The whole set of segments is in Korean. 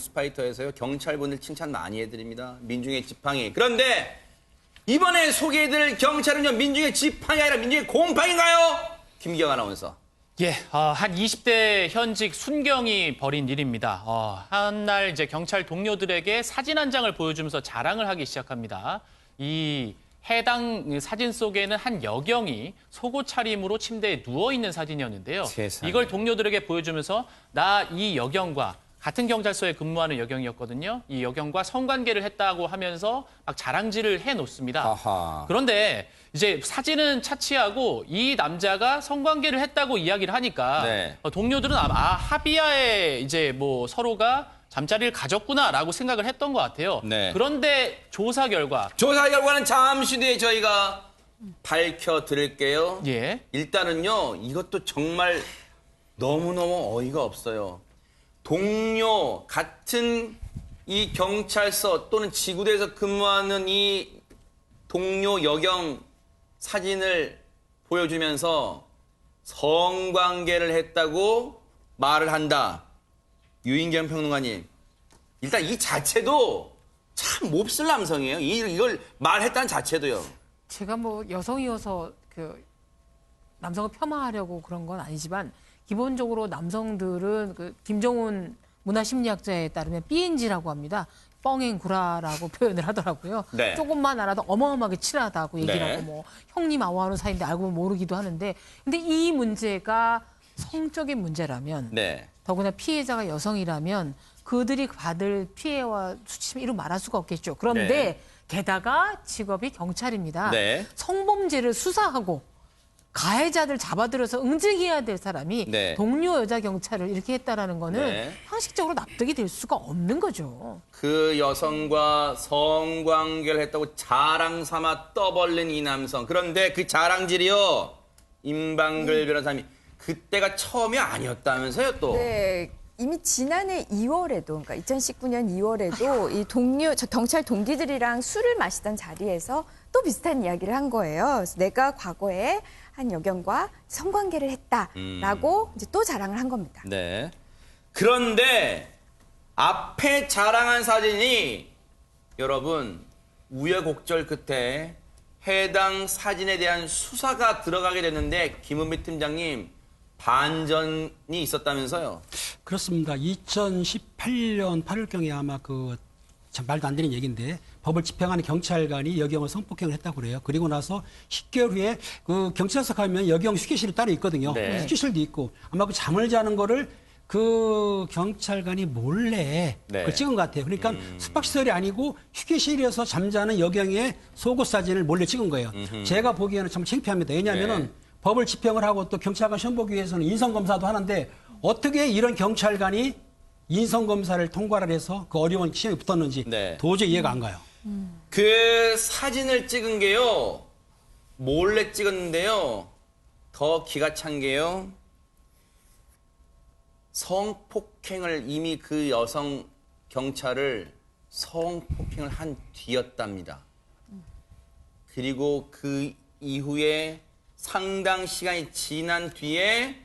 뉴스파이터에서요. 경찰분들 칭찬 많이 해드립니다. 민중의 지팡이. 그런데 이번에 소개해드릴 경찰은요. 민중의 지팡이 아니라 민중의 곰팡인가요? 김기영 아나운서. 예, 한 20대 현직 순경이 벌인 일입니다. 한날 이제 경찰 동료들에게 사진 한 장을 보여주면서 자랑을 하기 시작합니다. 이 해당 사진 속에는 한 여경이 속옷 차림으로 침대에 누워있는 사진이었는데요. 세상에. 이걸 동료들에게 보여주면서 나 이 여경과 같은 경찰서에 근무하는 여경이었거든요. 이 여경과 성관계를 했다고 하면서 막 자랑질을 해놓습니다. 아하. 그런데 이제 사진은 차치하고 이 남자가 성관계를 했다고 이야기를 하니까 네. 동료들은 합의하에 이제 뭐 서로가 잠자리를 가졌구나라고 생각을 했던 것 같아요. 네. 그런데 조사 결과는 잠시 뒤에 저희가 밝혀드릴게요. 예. 일단은요. 이것도 정말 너무너무 어이가 없어요. 동료, 같은 이 경찰서 또는 지구대에서 근무하는 이 동료 여경 사진을 보여주면서 성관계를 했다고 말을 한다. 유인경 평론가님, 일단 이 자체도 참 몹쓸 남성이에요. 이걸 말했다는 자체도요. 제가 뭐 여성이어서 그 남성을 폄하하려고 그런 건 아니지만 기본적으로 남성들은 그 김정훈 문화심리학자에 따르면 BNG라고 합니다. 뻥행구라라고 표현을 하더라고요. 네. 조금만 알아도 어마어마하게 칠하다고 얘기를 네. 하고 뭐 형님 아우하는 사이인데 알고 보면 모르기도 하는데 근데 이 문제가 성적인 문제라면 네. 더구나 피해자가 여성이라면 그들이 받을 피해와 수치심 이루 말할 수가 없겠죠. 그런데 네. 게다가 직업이 경찰입니다. 네. 성범죄를 수사하고 가해자들 잡아들여서 응징해야 될 사람이 네. 동료 여자 경찰을 이렇게 했다라는 거는 네. 상식적으로 납득이 될 수가 없는 거죠. 그 여성과 성관계를 했다고 자랑 삼아 떠벌린 이 남성. 그런데 그 자랑질이요. 임방글 변호사님이 그때가 처음이 아니었다면서요, 또. 네. 이미 지난해 2월에도, 그러니까 2019년 2월에도 이 동료, 경찰 동기들이랑 술을 마시던 자리에서 또 비슷한 이야기를 한 거예요. 그래서 내가 과거에 한 여경과 성관계를 했다라고 이제 또 자랑을 한 겁니다. 네. 그런데 앞에 자랑한 사진이 여러분 우여곡절 끝에 해당 사진에 대한 수사가 들어가게 됐는데 김은비 팀장님 반전이 있었다면서요? 그렇습니다. 2018년 8월경에 아마 참 말도 안 되는 얘기인데 법을 집행하는 경찰관이 여경을 성폭행을 했다고 그래요. 그리고 나서 10개월 후에 그 경찰서 가면 여경 휴게실이 따로 있거든요. 네. 휴게실도 있고 아마 그 잠을 자는 거를 그 경찰관이 몰래 네. 그걸 찍은 것 같아요. 그러니까 숙박시설이 아니고 휴게실에서 잠자는 여경의 속옷 사진을 몰래 찍은 거예요. 제가 보기에는 참 창피합니다. 왜냐하면은 네. 법을 집행을 하고 또 경찰관 시험 보기 위해서는 인성검사도 하는데 어떻게 이런 경찰관이 인성검사를 통과를 해서 그 어려운 시험에 붙었는지 네. 도저히 이해가 안 가요. 그 사진을 찍은 게요. 몰래 찍었는데요. 더 기가 찬 게요. 성폭행을 이미 그 여성 경찰을 성폭행을 한 뒤였답니다. 그리고 그 이후에 상당 시간이 지난 뒤에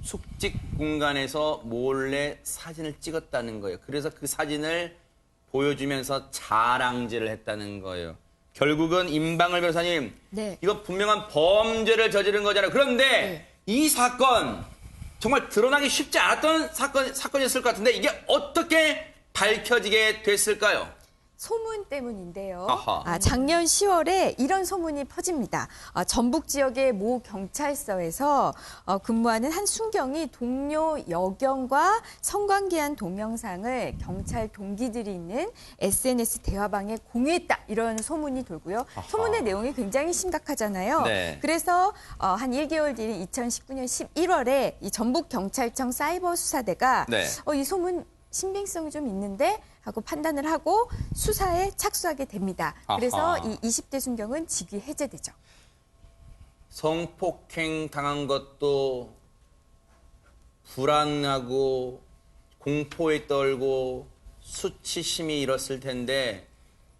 숙직 공간에서 몰래 사진을 찍었다는 거예요. 그래서 그 사진을 보여주면서 자랑질을 했다는 거예요. 결국은 임방을 변호사님, 네. 이거 분명한 범죄를 저지른 거잖아요. 그런데 이 사건 정말 드러나기 쉽지 않았던 사건이었을 것 같은데 이게 어떻게 밝혀지게 됐을까요? 소문 때문인데요. 아하. 작년 10월에 이런 소문이 퍼집니다. 전북 지역의 모 경찰서에서 근무하는 한 순경이 동료 여경과 성관계한 동영상을 경찰 동기들이 있는 SNS 대화방에 공유했다. 이런 소문이 돌고요. 아하. 소문의 내용이 굉장히 심각하잖아요. 네. 그래서 한 1개월 뒤인 2019년 11월에 이 전북 경찰청 사이버 수사대가 네. 이 소문 신빙성이 좀 있는데 하고 판단을 하고 수사에 착수하게 됩니다. 그래서 아하. 이 20대 순경은 직위 해제되죠. 성폭행 당한 것도 불안하고 공포에 떨고 수치심이 일었을 텐데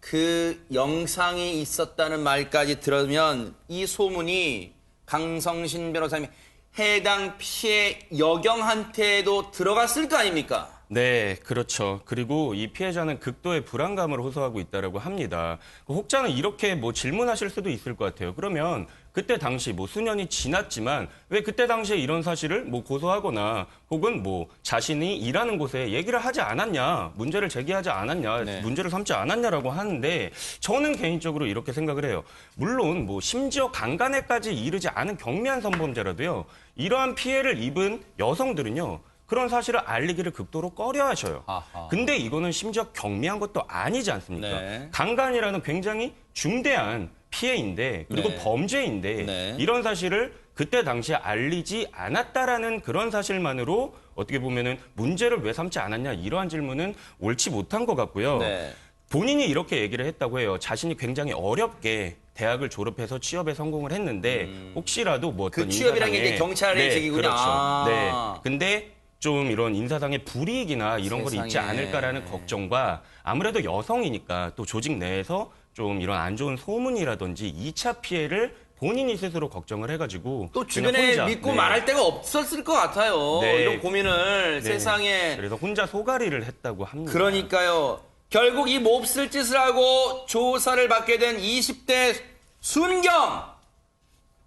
그 영상이 있었다는 말까지 들으면 이 소문이 강성신 변호사님이 해당 피해 여경한테도 들어갔을 거 아닙니까? 네, 그렇죠. 그리고 이 피해자는 극도의 불안감을 호소하고 있다라고 합니다. 혹자는 이렇게 뭐 질문하실 수도 있을 것 같아요. 그러면 그때 당시 뭐 수년이 지났지만 왜 그때 당시에 이런 사실을 뭐 고소하거나 혹은 뭐 자신이 일하는 곳에 얘기를 하지 않았냐, 문제를 제기하지 않았냐, 네. 문제를 삼지 않았냐라고 하는데 저는 개인적으로 이렇게 생각을 해요. 물론 뭐 심지어 강간에까지 이르지 않은 경미한 성범죄라도요. 이러한 피해를 입은 여성들은요. 그런 사실을 알리기를 극도로 꺼려하셔요. 아하. 근데 이거는 심지어 경미한 것도 아니지 않습니까? 네. 강간이라는 굉장히 중대한 피해인데 그리고 네. 범죄인데 네. 이런 사실을 그때 당시에 알리지 않았다라는 그런 사실만으로 어떻게 보면은 문제를 왜 삼지 않았냐 이러한 질문은 옳지 못한 것 같고요. 네. 본인이 이렇게 얘기를 했다고 해요. 자신이 굉장히 어렵게 대학을 졸업해서 취업에 성공을 했는데 혹시라도 뭐 어떤 그 취업이라는 게 인사상의- 이제 경찰의 직이군요. 그렇죠. 아. 네. 근데 좀 이런 인사상의 불이익이나 이런 걸 입지 세상에. 않을까라는 걱정과 아무래도 여성이니까 또 조직 내에서 좀 이런 안 좋은 소문이라든지 2차 피해를 본인이 스스로 걱정을 해가지고 또 그냥 주변에 혼자, 믿고 네. 말할 데가 없었을 것 같아요. 네. 이런 고민을 네. 세상에. 그래서 혼자 소가리를 했다고 합니다. 그러니까요. 결국 이 몹쓸 짓을 하고 조사를 받게 된 20대 순경.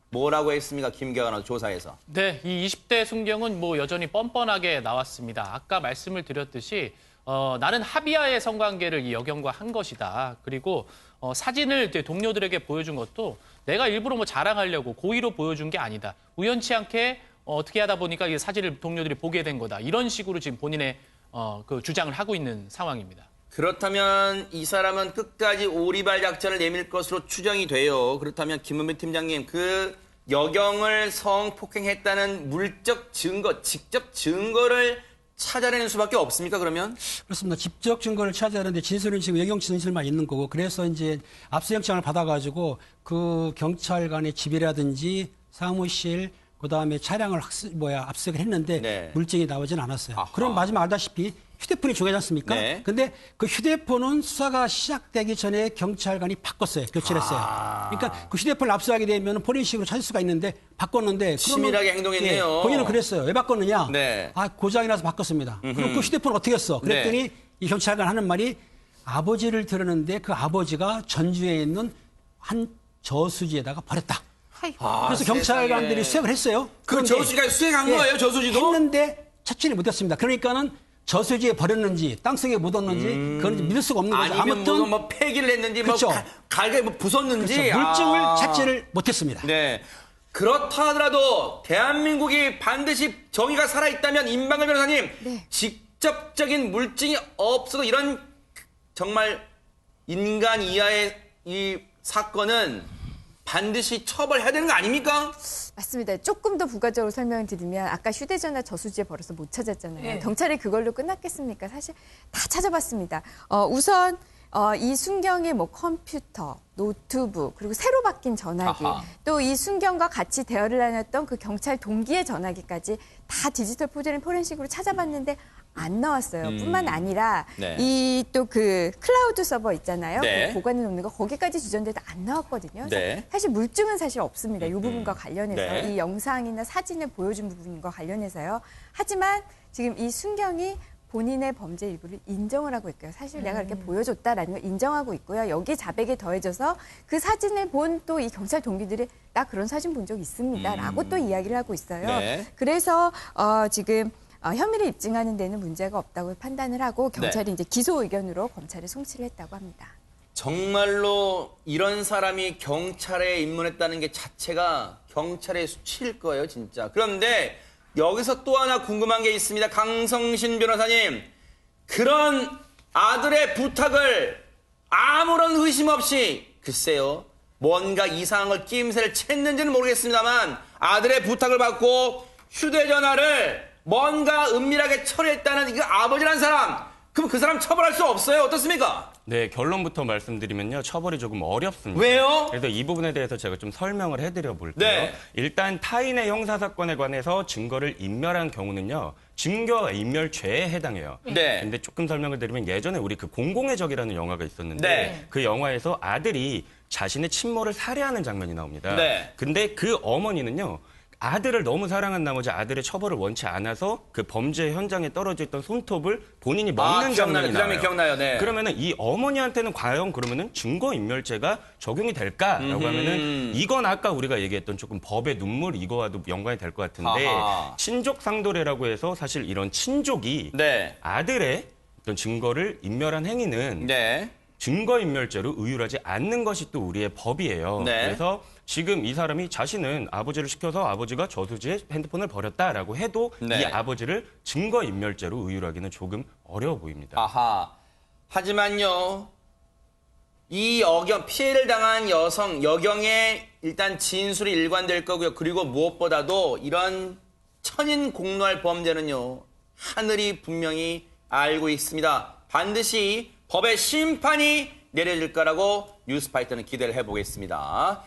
뭐라고 했습니까? 김경환 아나운서 조사에서. 네, 이 20대 순경은 뭐 여전히 뻔뻔하게 나왔습니다. 아까 말씀을 드렸듯이 나는 합의하에 성관계를 이 여경과 한 것이다. 그리고 사진을 이제 동료들에게 보여준 것도 내가 일부러 뭐 자랑하려고 고의로 보여준 게 아니다. 우연치 않게 어떻게 하다 보니까 이 사진을 동료들이 보게 된 거다. 이런 식으로 지금 본인의 그 주장을 하고 있는 상황입니다. 그렇다면 이 사람은 끝까지 오리발 작전을 내밀 것으로 추정이 돼요. 그렇다면 김은배 팀장님, 그 여경을 성폭행했다는 물적 증거, 직접 증거를 찾아내는 수밖에 없습니까, 그러면? 그렇습니다. 직접 증거를 찾아야 하는데 진술은 지금 여경 진술만 있는 거고 그래서 이제 압수영장을 받아가지고 그 경찰관의 집이라든지 사무실 그다음에 차량을 압수를 했는데 네. 물증이 나오진 않았어요. 아하. 그럼 마지막 알다시피 휴대폰이 중요하지 않습니까? 네. 근데 그 휴대폰은 수사가 시작되기 전에 경찰관이 바꿨어요. 교체했어요. 그러니까 그 휴대폰을 압수하게 되면 포렌식으로 찾을 수가 있는데 바꿨는데 치밀하게 그러면, 행동했네요. 예, 본인은 그랬어요. 왜 바꿨느냐? 네. 아, 고장이 나서 바꿨습니다. 그럼 그 휴대폰 어떻게 했어? 그랬더니 네. 이 경찰관 하는 말이 아버지를 들었는데 그 아버지가 전주에 있는 한 저수지에다가 버렸다. 아이고. 그래서 세상에. 경찰관들이 수색을 했어요. 그 그런데- 저수지까지 수색한 거예요, 저수지도? 했는데 찾지를 못했습니다. 그러니까는 저수지에 버렸는지 땅속에 묻었는지 그건 이제 믿을 수가 없는 거죠. 아니면 아무튼 뭐 폐기를 했는지, 그렇죠. 뭐 갈게 뭐 부쉈는지. 그렇죠. 물증을 아. 찾지를 못했습니다. 네. 그렇다 하더라도 대한민국이 반드시 정의가 살아있다면 임방글 변호사님, 네. 직접적인 물증이 없어도 이런 정말 인간 이하의 이 사건은 반드시 처벌해야 되는 거 아닙니까? 맞습니다. 조금 더 부가적으로 설명을 드리면 아까 휴대전화 저수지에 버려서 못 찾았잖아요. 네. 경찰이 그걸로 끝났겠습니까? 사실 다 찾아봤습니다. 우선 이 순경의 뭐 컴퓨터, 노트북, 그리고 새로 바뀐 전화기, 아하. 또 이 순경과 같이 대화를 나눴던 그 경찰 동기의 전화기까지 다 디지털 포렌식으로 찾아봤는데 안 나왔어요. 뿐만 아니라 네. 이 또 그 클라우드 서버 있잖아요. 네. 그 보관해 놓는 거 거기까지 주전돼도 안 나왔거든요. 그래서 네. 사실 물증은 사실 없습니다. 이 부분과 관련해서 네. 이 영상이나 사진을 보여준 부분과 관련해서요. 하지만 지금 이 순경이 본인의 범죄 일부를 인정을 하고 있고요. 사실 내가 이렇게 보여줬다라는 걸 인정하고 있고요. 여기 자백에 더해져서 그 사진을 본 또 이 경찰 동기들이 나 그런 사진 본 적 있습니다라고 또 이야기를 하고 있어요. 네. 그래서 지금 혐의를 입증하는 데는 문제가 없다고 판단을 하고 경찰이 네. 이제 기소 의견으로 검찰에 송치를 했다고 합니다. 정말로 이런 사람이 경찰에 입문했다는 게 자체가 경찰의 수치일 거예요, 진짜. 그런데 여기서 또 하나 궁금한 게 있습니다. 강성신 변호사님. 그런 아들의 부탁을 아무런 의심 없이 글쎄요. 뭔가 이상한 걸 낌새를 챘는지는 모르겠습니다만 아들의 부탁을 받고 휴대전화를 뭔가 은밀하게 처리했다는 그 아버지란 사람. 그럼 그 사람 처벌할 수 없어요. 어떻습니까? 네, 결론부터 말씀드리면요. 처벌이 조금 어렵습니다. 왜요? 그래서 이 부분에 대해서 제가 좀 설명을 해드려 볼게요. 네. 일단 타인의 형사사건에 관해서 증거를 인멸한 경우는요. 증거인멸죄에 해당해요. 네. 근데 조금 설명을 드리면 예전에 우리 그 공공의 적이라는 영화가 있었는데 네. 그 영화에서 아들이 자신의 친모를 살해하는 장면이 나옵니다. 네. 근데 그 어머니는요. 아들을 너무 사랑한 나머지 아들의 처벌을 원치 않아서 그 범죄 현장에 떨어져 있던 손톱을 본인이 먹는 장면이 그 장면 나와요. 기억나요. 네. 그러면은 이 어머니한테는 과연 그러면은 증거인멸죄가 적용이 될까라고 하면은 이건 아까 우리가 얘기했던 조금 법의 눈물 이거와도 연관이 될 것 같은데 아하. 친족 상도례라고 해서 사실 이런 친족이 네. 아들의 어떤 증거를 인멸한 행위는 네. 증거인멸죄로 의율하지 않는 것이 또 우리의 법이에요. 네. 그래서 지금 이 사람이 자신은 아버지를 시켜서 아버지가 저수지에 핸드폰을 버렸다라고 해도 네. 이 아버지를 증거인멸죄로 의율하기는 조금 어려워 보입니다. 아하. 하지만요. 이 피해를 당한 여경의 일단 진술이 일관될 거고요. 그리고 무엇보다도 이런 천인 공노할 범죄는요. 하늘이 분명히 알고 있습니다. 반드시 법의 심판이 내려질 거라고 뉴스파이터는 기대를 해보겠습니다.